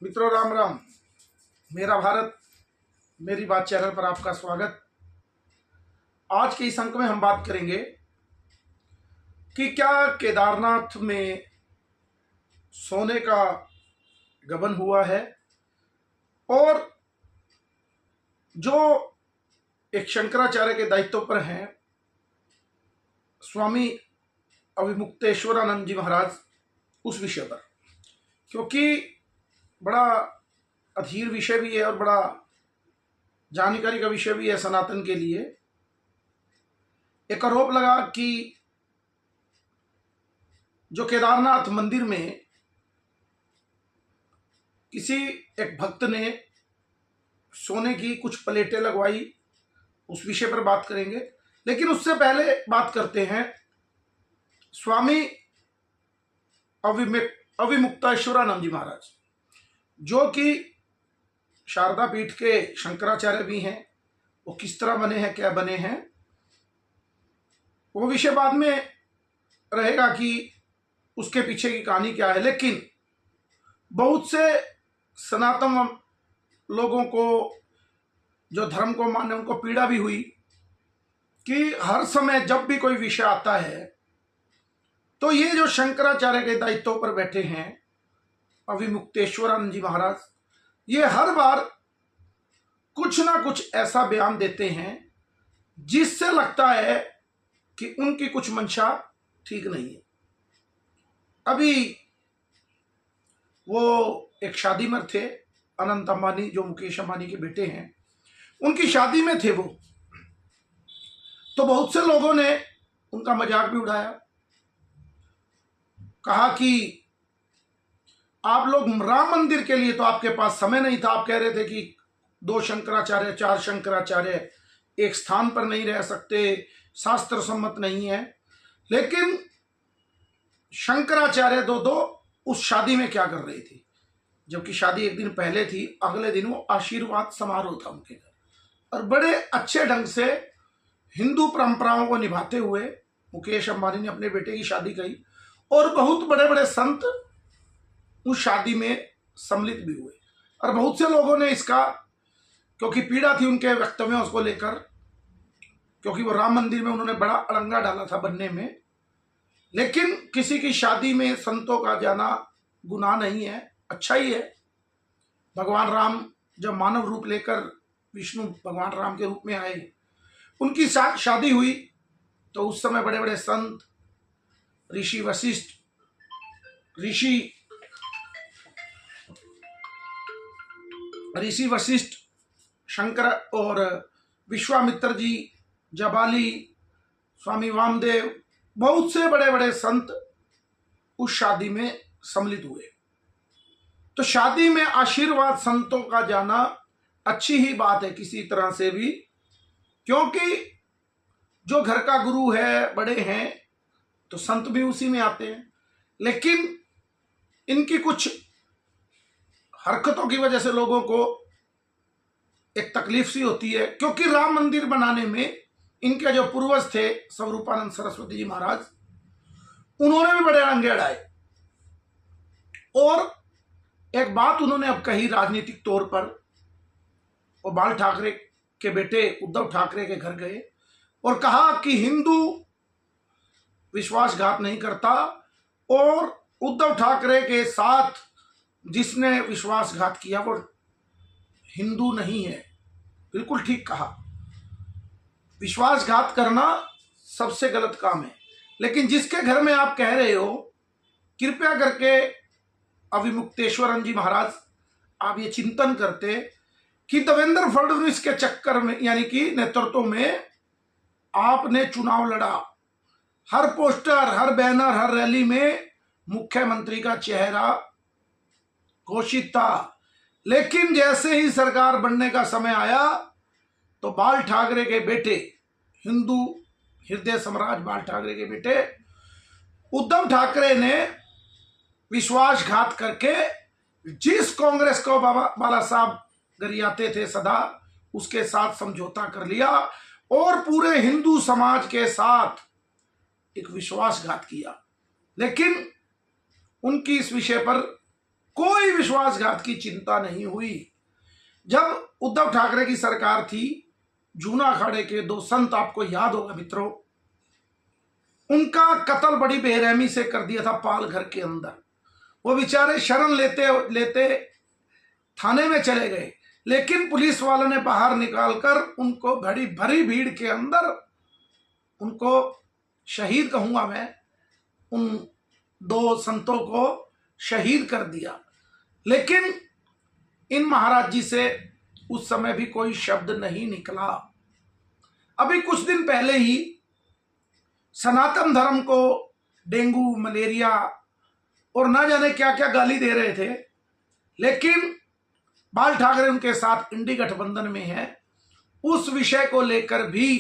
मित्रों, राम राम। मेरा भारत मेरी बात चैनल पर आपका स्वागत। आज के इस अंक में हम बात करेंगे कि क्या केदारनाथ में सोने का गबन हुआ है और जो एक शंकराचार्य के दायित्व पर हैं स्वामी अविमुक्तेश्वरानंद जी महाराज, उस विषय पर, क्योंकि बड़ा अधीर विषय भी है और बड़ा जानकारी का विषय भी है सनातन के लिए। एक आरोप लगा कि जो केदारनाथ मंदिर में किसी एक भक्त ने सोने की कुछ प्लेटें लगवाई, उस विषय पर बात करेंगे। लेकिन उससे पहले बात करते हैं स्वामी अविमुक्तेश्वरानंद जी महाराज, जो कि शारदा पीठ के शंकराचार्य भी हैं। वो किस तरह बने हैं, क्या बने हैं, वो विषय बाद में रहेगा कि उसके पीछे की कहानी क्या है। लेकिन बहुत से सनातन लोगों को, जो धर्म को माने, उनको पीड़ा भी हुई कि हर समय जब भी कोई विषय आता है तो ये जो शंकराचार्य के दायित्व पर बैठे हैं अविमुक्तेश्वरानंद जी महाराज, ये हर बार कुछ ना कुछ ऐसा बयान देते हैं जिससे लगता है कि उनकी कुछ मंशा ठीक नहीं है। अभी वो एक शादी में थे, अनंत अंबानी जो मुकेश अंबानी के बेटे हैं, उनकी शादी में थे वो, तो बहुत से लोगों ने उनका मजाक भी उड़ाया। कहा कि आप लोग राम मंदिर के लिए तो आपके पास समय नहीं था। आप कह रहे थे कि 2 शंकराचार्य 4 शंकराचार्य एक स्थान पर नहीं रह सकते, शास्त्र सम्मत नहीं है। लेकिन शंकराचार्य दो उस शादी में क्या कर रही थी, जबकि शादी एक दिन पहले थी, अगले दिन वो आशीर्वाद समारोह था उनके घर। और बड़े अच्छे ढंग से हिंदू परंपराओं को निभाते हुए मुकेश अंबानी ने अपने बेटे की शादी की और बहुत बड़े बड़े संत उस शादी में सम्मिलित भी हुए। और बहुत से लोगों ने इसका, क्योंकि पीड़ा थी उनके वक्तव्यों को लेकर, क्योंकि वो राम मंदिर में उन्होंने बड़ा अड़ंगा डाला था बनने में। लेकिन किसी की शादी में संतों का जाना गुनाह नहीं है, अच्छा ही है। भगवान राम जब मानव रूप लेकर विष्णु भगवान राम के रूप में आए, उनकी शादी हुई तो उस समय बड़े बड़े संत, ऋषि वशिष्ठ, शंकर और विश्वामित्र जी, जबाली, स्वामी वामदेव, बहुत से बड़े बड़े संत उस शादी में सम्मिलित हुए। तो शादी में आशीर्वाद संतों का जाना अच्छी ही बात है किसी तरह से भी, क्योंकि जो घर का गुरु है, बड़े हैं, तो संत भी उसी में आते हैं। लेकिन इनकी कुछ हरकतों की वजह से लोगों को एक तकलीफ सी होती है, क्योंकि राम मंदिर बनाने में इनके जो पूर्वज थे स्वरूपानंद सरस्वती जी महाराज, उन्होंने भी बड़े रंगे अड़ाए। और एक बात उन्होंने अब कही राजनीतिक तौर पर, वो बाल ठाकरे के बेटे उद्धव ठाकरे के घर गए और कहा कि हिंदू विश्वासघात नहीं करता, और उद्धव ठाकरे के साथ जिसने विश्वासघात किया वो हिंदू नहीं है। बिल्कुल ठीक कहा, विश्वासघात करना सबसे गलत काम है। लेकिन जिसके घर में आप कह रहे हो, कृपया करके अविमुक्तेश्वरन जी महाराज, आप ये चिंतन करते कि देवेंद्र फडणवीस के चक्कर में, यानी कि नेतृत्व में आपने चुनाव लड़ा। हर पोस्टर, हर बैनर, हर रैली में मुख्यमंत्री का चेहरा घोषित था। लेकिन जैसे ही सरकार बनने का समय आया तो बाल ठाकरे के बेटे, हिंदू हृदय सम्राट बाल ठाकरे के बेटे उद्धव ठाकरे ने विश्वासघात करके जिस कांग्रेस को बाला साहब गरियाते थे सदा, उसके साथ समझौता कर लिया और पूरे हिंदू समाज के साथ एक विश्वासघात किया। लेकिन उनकी इस विषय पर कोई विश्वासघात की चिंता नहीं हुई। जब उद्धव ठाकरे की सरकार थी, जूना अखाड़े के 2 संत, आपको याद होगा मित्रों, उनका कत्ल बड़ी बेरहमी से कर दिया था पाल घर के अंदर। वो बेचारे शरण लेते लेते थाने में चले गए, लेकिन पुलिस वालों ने बाहर निकालकर उनको बड़ी भरी भीड़ के अंदर, उनको शहीद कहूंगा मैं, उन 2 संतों को शहीद कर दिया। लेकिन इन महाराज जी से उस समय भी कोई शब्द नहीं निकला। अभी कुछ दिन पहले ही सनातन धर्म को डेंगू, मलेरिया और ना जाने क्या क्या गाली दे रहे थे, लेकिन बाल ठाकरे उनके साथ इंडी गठबंधन में है, उस विषय को लेकर भी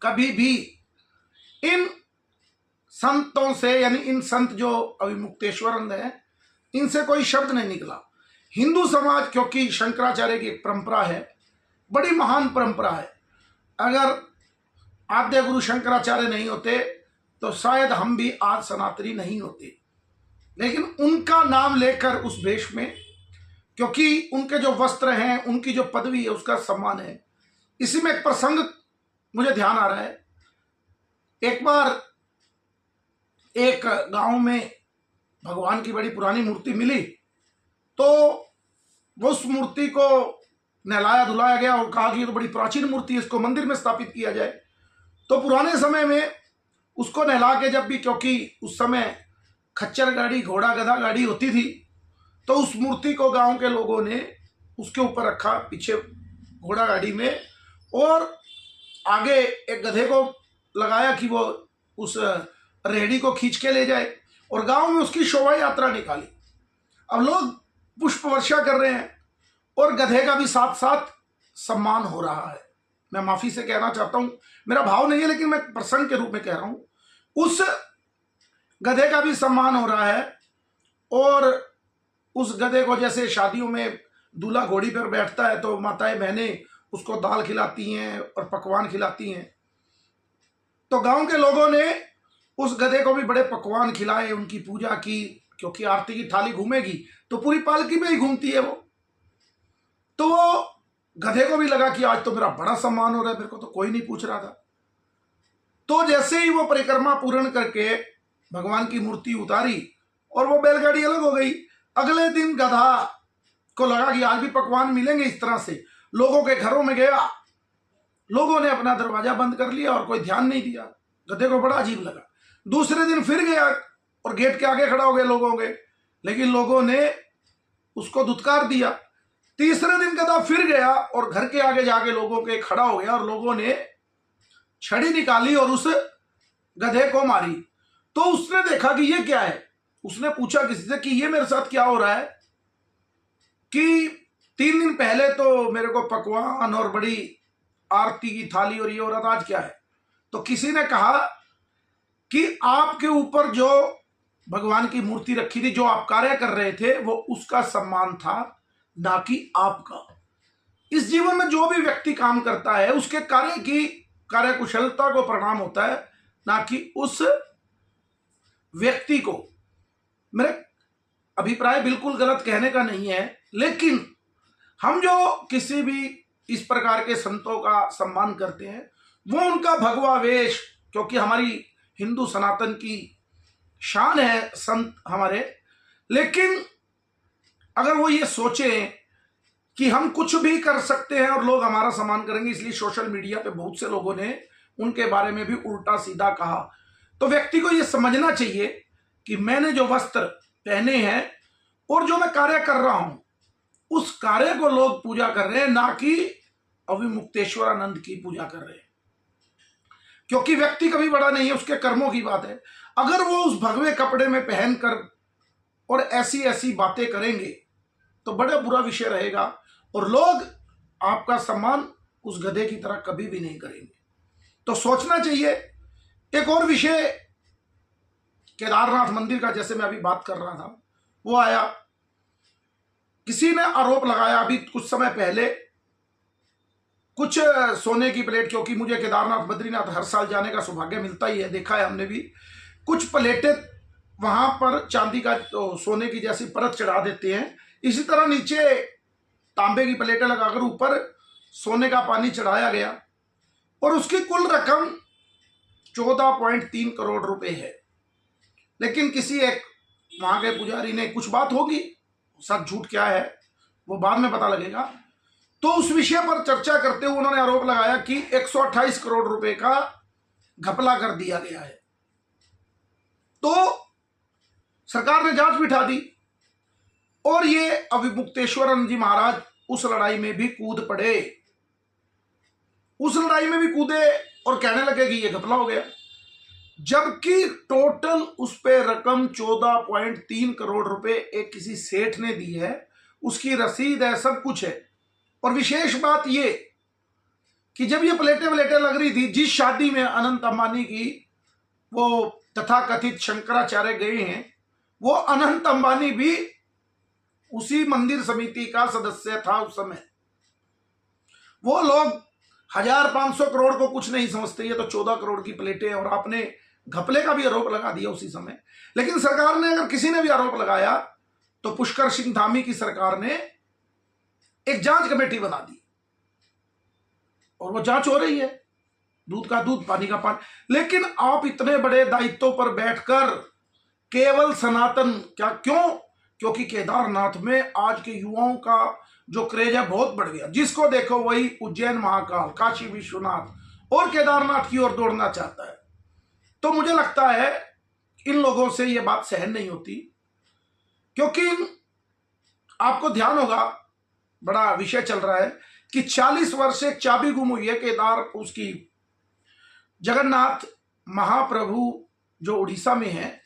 कभी भी इन संतों से, यानी इन संत जो अविमुक्तेश्वरानंद है, इनसे कोई शब्द नहीं निकला। हिंदू समाज, क्योंकि शंकराचार्य की एक परंपरा है, बड़ी महान परंपरा है, अगर आद्य गुरु शंकराचार्य नहीं होते तो शायद हम भी आज सनातनी नहीं होते। लेकिन उनका नाम लेकर उस भेष में, क्योंकि उनके जो वस्त्र हैं, उनकी जो पदवी है, उसका सम्मान है। इसी में एक प्रसंग मुझे ध्यान आ रहा है। एक बार एक गांव में भगवान की बड़ी पुरानी मूर्ति मिली, तो उस मूर्ति को नहलाया धुलाया गया और कहा कि ये तो बड़ी प्राचीन मूर्ति है, इसको मंदिर में स्थापित किया जाए। तो पुराने समय में उसको नहला के जब भी, क्योंकि उस समय खच्चर गाड़ी, घोड़ा गधा गाड़ी होती थी, तो उस मूर्ति को गांव के लोगों ने उसके ऊपर रखा, पीछे घोड़ा गाड़ी में, और आगे एक गधे को लगाया कि वो उस रेहड़ी को खींच के ले जाए, और गांव में उसकी शोभा यात्रा निकाली। अब लोग पुष्प वर्षा कर रहे हैं और गधे का भी साथ साथ सम्मान हो रहा है। मैं माफी से कहना चाहता हूं, मेरा भाव नहीं है, लेकिन मैं प्रसंग के रूप में कह रहा हूं। उस गधे का भी सम्मान हो रहा है, और उस गधे को जैसे शादियों में दूल्हा घोड़ी पर बैठता है तो माताएं बहनें उसको दाल खिलाती हैं और पकवान खिलाती हैं, तो गांव के लोगों ने उस गधे को भी बड़े पकवान खिलाए, उनकी पूजा की, क्योंकि आरती की थाली घूमेगी तो पूरी पालकी में ही घूमती है वो। तो वो गधे को भी लगा कि आज तो मेरा बड़ा सम्मान हो रहा है, मेरे को तो कोई नहीं पूछ रहा था। तो जैसे ही वो परिक्रमा पूर्ण करके भगवान की मूर्ति उतारी और वो बैलगाड़ी अलग हो गई, अगले दिन गधा को लगा कि आज भी पकवान मिलेंगे इस तरह से, लोगों के घरों में गया, लोगों ने अपना दरवाजा बंद कर लिया और कोई ध्यान नहीं दिया। गधे को बड़ा अजीब लगा। दूसरे दिन फिर गया और गेट के आगे खड़ा हो गए लोगों के, लेकिन लोगों ने उसको धुतकार दिया। तीसरे दिन गधा फिर गया और घर के आगे जाके लोगों के खड़ा हो गया, और लोगों ने छड़ी निकाली और उस गधे को मारी। तो उसने देखा कि ये क्या है, उसने पूछा किसी से कि ये मेरे साथ क्या हो रहा है, कि 3 दिन पहले तो मेरे को पकवान और बड़ी आरती की थाली और ये हो रहा था, आज क्या है। तो किसी ने कहा कि आपके ऊपर जो भगवान की मूर्ति रखी थी, जो आप कार्य कर रहे थे, वो उसका सम्मान था, ना कि आपका। इस जीवन में जो भी व्यक्ति काम करता है उसके कार्य की कार्यकुशलता को प्रणाम होता है, ना कि उस व्यक्ति को। मेरे अभिप्राय बिल्कुल गलत कहने का नहीं है, लेकिन हम जो किसी भी इस प्रकार के संतों का सम्मान करते हैं, वो उनका भगवा वेश, क्योंकि हमारी हिंदू सनातन की शान है संत हमारे, लेकिन अगर वो ये सोचें कि हम कुछ भी कर सकते हैं और लोग हमारा सम्मान करेंगे, इसलिए सोशल मीडिया पे बहुत से लोगों ने उनके बारे में भी उल्टा सीधा कहा, तो व्यक्ति को ये समझना चाहिए कि मैंने जो वस्त्र पहने हैं और जो मैं कार्य कर रहा हूं, उस कार्य को लोग पूजा कर रहे हैं, ना कि अविमुक्तेश्वरानंद की पूजा कर रहे हैं। क्योंकि व्यक्ति कभी बड़ा नहीं है, उसके कर्मों की बात है। अगर वो उस भगवे कपड़े में पहनकर और ऐसी ऐसी बातें करेंगे तो बड़ा बुरा विषय रहेगा, और लोग आपका सम्मान उस गधे की तरह कभी भी नहीं करेंगे। तो सोचना चाहिए। एक और विषय केदारनाथ मंदिर का, जैसे मैं अभी बात कर रहा था, वो आया, किसी ने आरोप लगाया अभी कुछ समय पहले, कुछ सोने की प्लेट, क्योंकि मुझे केदारनाथ बद्रीनाथ हर साल जाने का सौभाग्य मिलता ही है, देखा है हमने भी, कुछ प्लेटें वहां पर चांदी का तो सोने की जैसी परत चढ़ा देते हैं, इसी तरह नीचे तांबे की प्लेटें लगाकर ऊपर सोने का पानी चढ़ाया गया और उसकी कुल रकम 14.3 करोड़ रुपए है। लेकिन किसी एक वहां के पुजारी ने, कुछ बात होगी, सच झूठ क्या है वो बाद में पता लगेगा, तो उस विषय पर चर्चा करते हुए उन्होंने आरोप लगाया कि 128 करोड़ रुपए का घपला कर दिया गया है। तो सरकार ने जांच बिठा दी और ये अविमुक्तेश्वरन जी महाराज उस लड़ाई में भी कूद पड़े, उस लड़ाई में भी कूदे और कहने लगे कि ये घपला हो गया, जबकि टोटल उस पे रकम 14.3 करोड़ रुपए एक किसी सेठ ने दी है, उसकी रसीद है, सब कुछ है। और विशेष बात ये कि जब ये प्लेटें लग रही थी, जिस शादी में अनंत अंबानी की वो तथाकथित शंकराचार्य गए हैं, वो अनंत अंबानी भी उसी मंदिर समिति का सदस्य था उस समय। वो लोग 1500 करोड़ को कुछ नहीं समझते, ये तो 14 करोड़ की प्लेटें, और आपने घपले का भी आरोप लगा दिया उसी समय। लेकिन सरकार ने, अगर किसी ने भी आरोप लगाया तो पुष्कर सिंह धामी की सरकार ने एक जांच कमेटी बना दी और वो जांच हो रही है, दूध का दूध पानी का पानी। लेकिन आप इतने बड़े दायित्वों पर बैठकर केवल सनातन क्या, क्यों? क्योंकि केदारनाथ में आज के युवाओं का जो क्रेज है बहुत बढ़ गया, जिसको देखो वही उज्जैन महाकाल, काशी विश्वनाथ और केदारनाथ की ओर दौड़ना चाहता है। तो मुझे लगता है इन लोगों से यह बात सहन नहीं होती, क्योंकि आपको ध्यान होगा, बड़ा विषय चल रहा है कि 40 वर्ष से एक चाबी गुम हुई है केदार, उसकी जगन्नाथ महाप्रभु जो उड़ीसा में है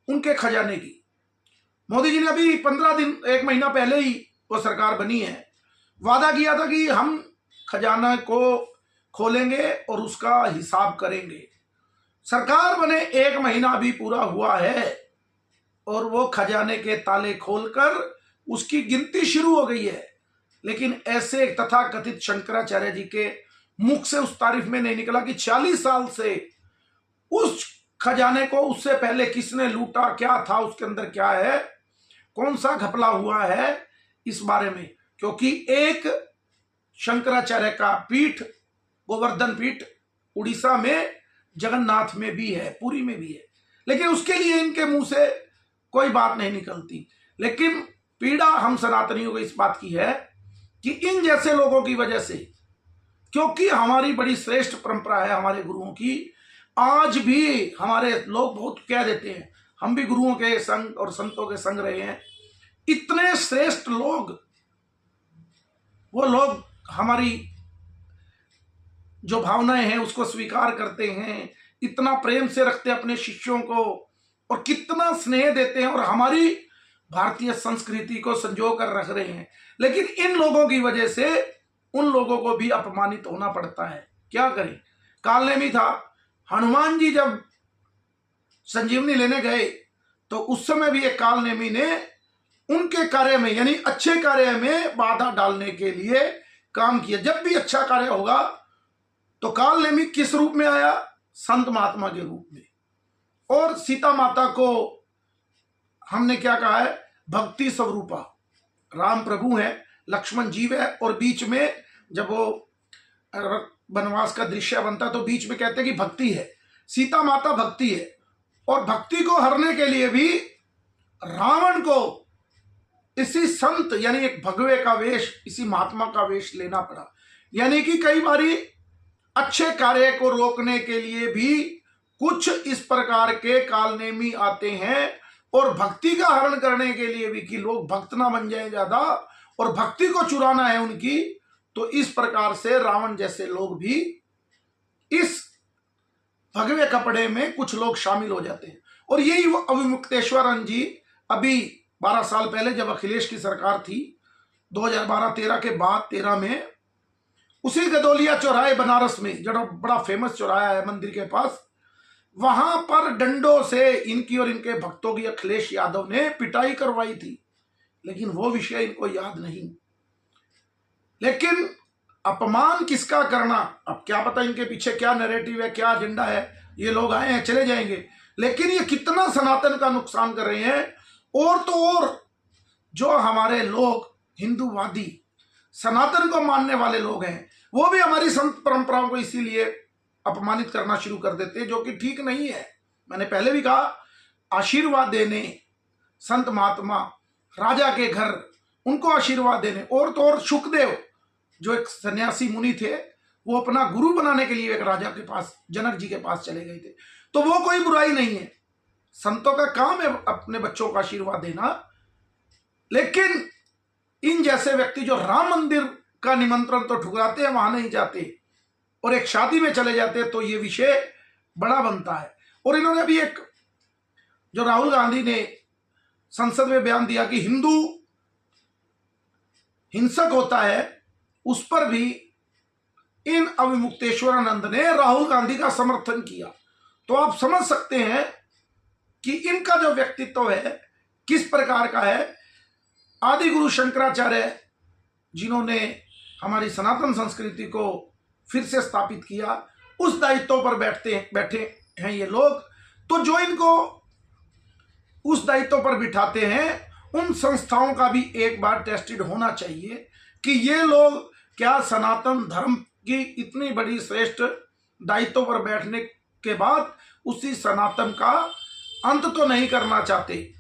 उनके खजाने की। मोदी जी ने अभी 15 दिन, 1 महीना पहले ही वो सरकार बनी है, वादा किया था कि हम खजाना को खोलेंगे और उसका हिसाब करेंगे। सरकार बने 1 महीना भी पूरा हुआ है और वो खजाने के ताले खोलकर उसकी गिनती शुरू हो गई है। लेकिन ऐसे तथाकथित शंकराचार्य जी के मुख से उस तारीफ में नहीं निकला कि 40 साल से उस खजाने को उससे पहले किसने लूटा, क्या था उसके अंदर, क्या है, कौन सा घपला हुआ है इस बारे में। क्योंकि एक शंकराचार्य का पीठ, गोवर्धन पीठ उड़ीसा में, जगन्नाथ में भी है, पुरी में भी है, लेकिन उसके लिए इनके मुंह से कोई बात नहीं निकलती। लेकिन पीड़ा हम सनातनियों को इस बात की है कि इन जैसे लोगों की वजह से, क्योंकि हमारी बड़ी श्रेष्ठ परंपरा है हमारे गुरुओं की, आज भी हमारे लोग बहुत कह देते हैं हम भी गुरुओं के संग और संतों के संग रहे हैं। इतने श्रेष्ठ लोग, वो लोग हमारी जो भावनाएं हैं उसको स्वीकार करते हैं, इतना प्रेम से रखते हैं अपने शिष्यों को और कितना स्नेह देते हैं और हमारी भारतीय संस्कृति को संजो कर रख रहे हैं। लेकिन इन लोगों की वजह से उन लोगों को भी अपमानित होना पड़ता है। क्या करें? कालनेमी था, हनुमान जी जब संजीवनी लेने गए तो उस समय भी एक कालनेमी ने उनके कार्य में, यानी अच्छे कार्य में बाधा डालने के लिए काम किया। जब भी अच्छा कार्य होगा तो कालनेमी किस रूप में आया? संत महात्मा के रूप में। और सीता माता को हमने क्या कहा है? भक्ति स्वरूपा। राम प्रभु है, लक्ष्मण जीव है, और बीच में जब वो वनवास का दृश्य बनता तो बीच में कहते हैं कि भक्ति है, सीता माता भक्ति है। और भक्ति को हरने के लिए भी रावण को इसी संत, यानी एक भगवे का वेश, इसी महात्मा का वेश लेना पड़ा। यानी कि कई बारी अच्छे कार्य को रोकने के लिए भी कुछ इस प्रकार के कालनेमी आते हैं, और भक्ति का हरण करने के लिए भी कि लोग भक्त ना बन जाए ज्यादा और भक्ति को चुराना है उनकी, तो इस प्रकार से रावण जैसे लोग भी इस भगवे कपड़े में कुछ लोग शामिल हो जाते हैं। और यही अविमुक्तेश्वरन जी अभी 12 साल पहले जब अखिलेश की सरकार थी, 2012-13 के बाद 13 में, उसी गदोलिया चौराहे बनारस में, जो बड़ा फेमस चौराहा है मंदिर के पास, वहां पर डंडों से इनकी और इनके भक्तों की अखिलेश यादव ने पिटाई करवाई थी। लेकिन वो विषय इनको याद नहीं। लेकिन अपमान किसका करना, अब क्या पता इनके पीछे क्या नैरेटिव है, क्या एजेंडा है। ये लोग आए हैं, चले जाएंगे, लेकिन ये कितना सनातन का नुकसान कर रहे हैं। और तो और जो हमारे लोग हिंदूवादी सनातन को मानने वाले लोग हैं, वो भी हमारी संत परंपराओं को इसीलिए अपमानित करना शुरू कर देते हैं, जो कि ठीक नहीं है। मैंने पहले भी कहा, आशीर्वाद देने संत महात्मा राजा के घर, उनको आशीर्वाद देने, और तो और सुखदेव जो एक सन्यासी मुनि थे, वो अपना गुरु बनाने के लिए एक राजा के पास, जनक जी के पास चले गए थे। तो वो कोई बुराई नहीं है, संतों का काम है अपने बच्चों का आशीर्वाद देना। लेकिन इन जैसे व्यक्ति जो राम मंदिर का निमंत्रण तो ठुकराते हैं, वहां नहीं जाते और एक शादी में चले जाते हैं, तो ये विषय बड़ा बनता है। और इन्होंने अभी एक, जो राहुल गांधी ने संसद में बयान दिया कि हिंदू हिंसक होता है, उस पर भी इन अविमुक्तेश्वरानंद ने राहुल गांधी का समर्थन किया। तो आप समझ सकते हैं कि इनका जो व्यक्तित्व है किस प्रकार का है। आदि गुरु शंकराचार्य जिन्होंने हमारी सनातन संस्कृति को फिर से स्थापित किया, उस दायित्व पर बैठे हैं ये लोग। तो जो इनको उस दायित्व पर बिठाते हैं, उन संस्थाओं का भी एक बार टेस्टेड होना चाहिए कि ये लोग क्या सनातन धर्म की इतनी बड़ी श्रेष्ठ दायित्व पर बैठने के बाद उसी सनातन का अंत तो नहीं करना चाहते।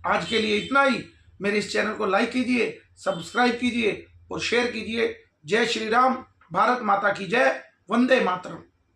आज के लिए इतना ही। मेरे इस चैनल को लाइक कीजिए, सब्सक्राइब कीजिए और शेयर कीजिए। जय श्री राम, भारत माता की जय, वंदे मातरम।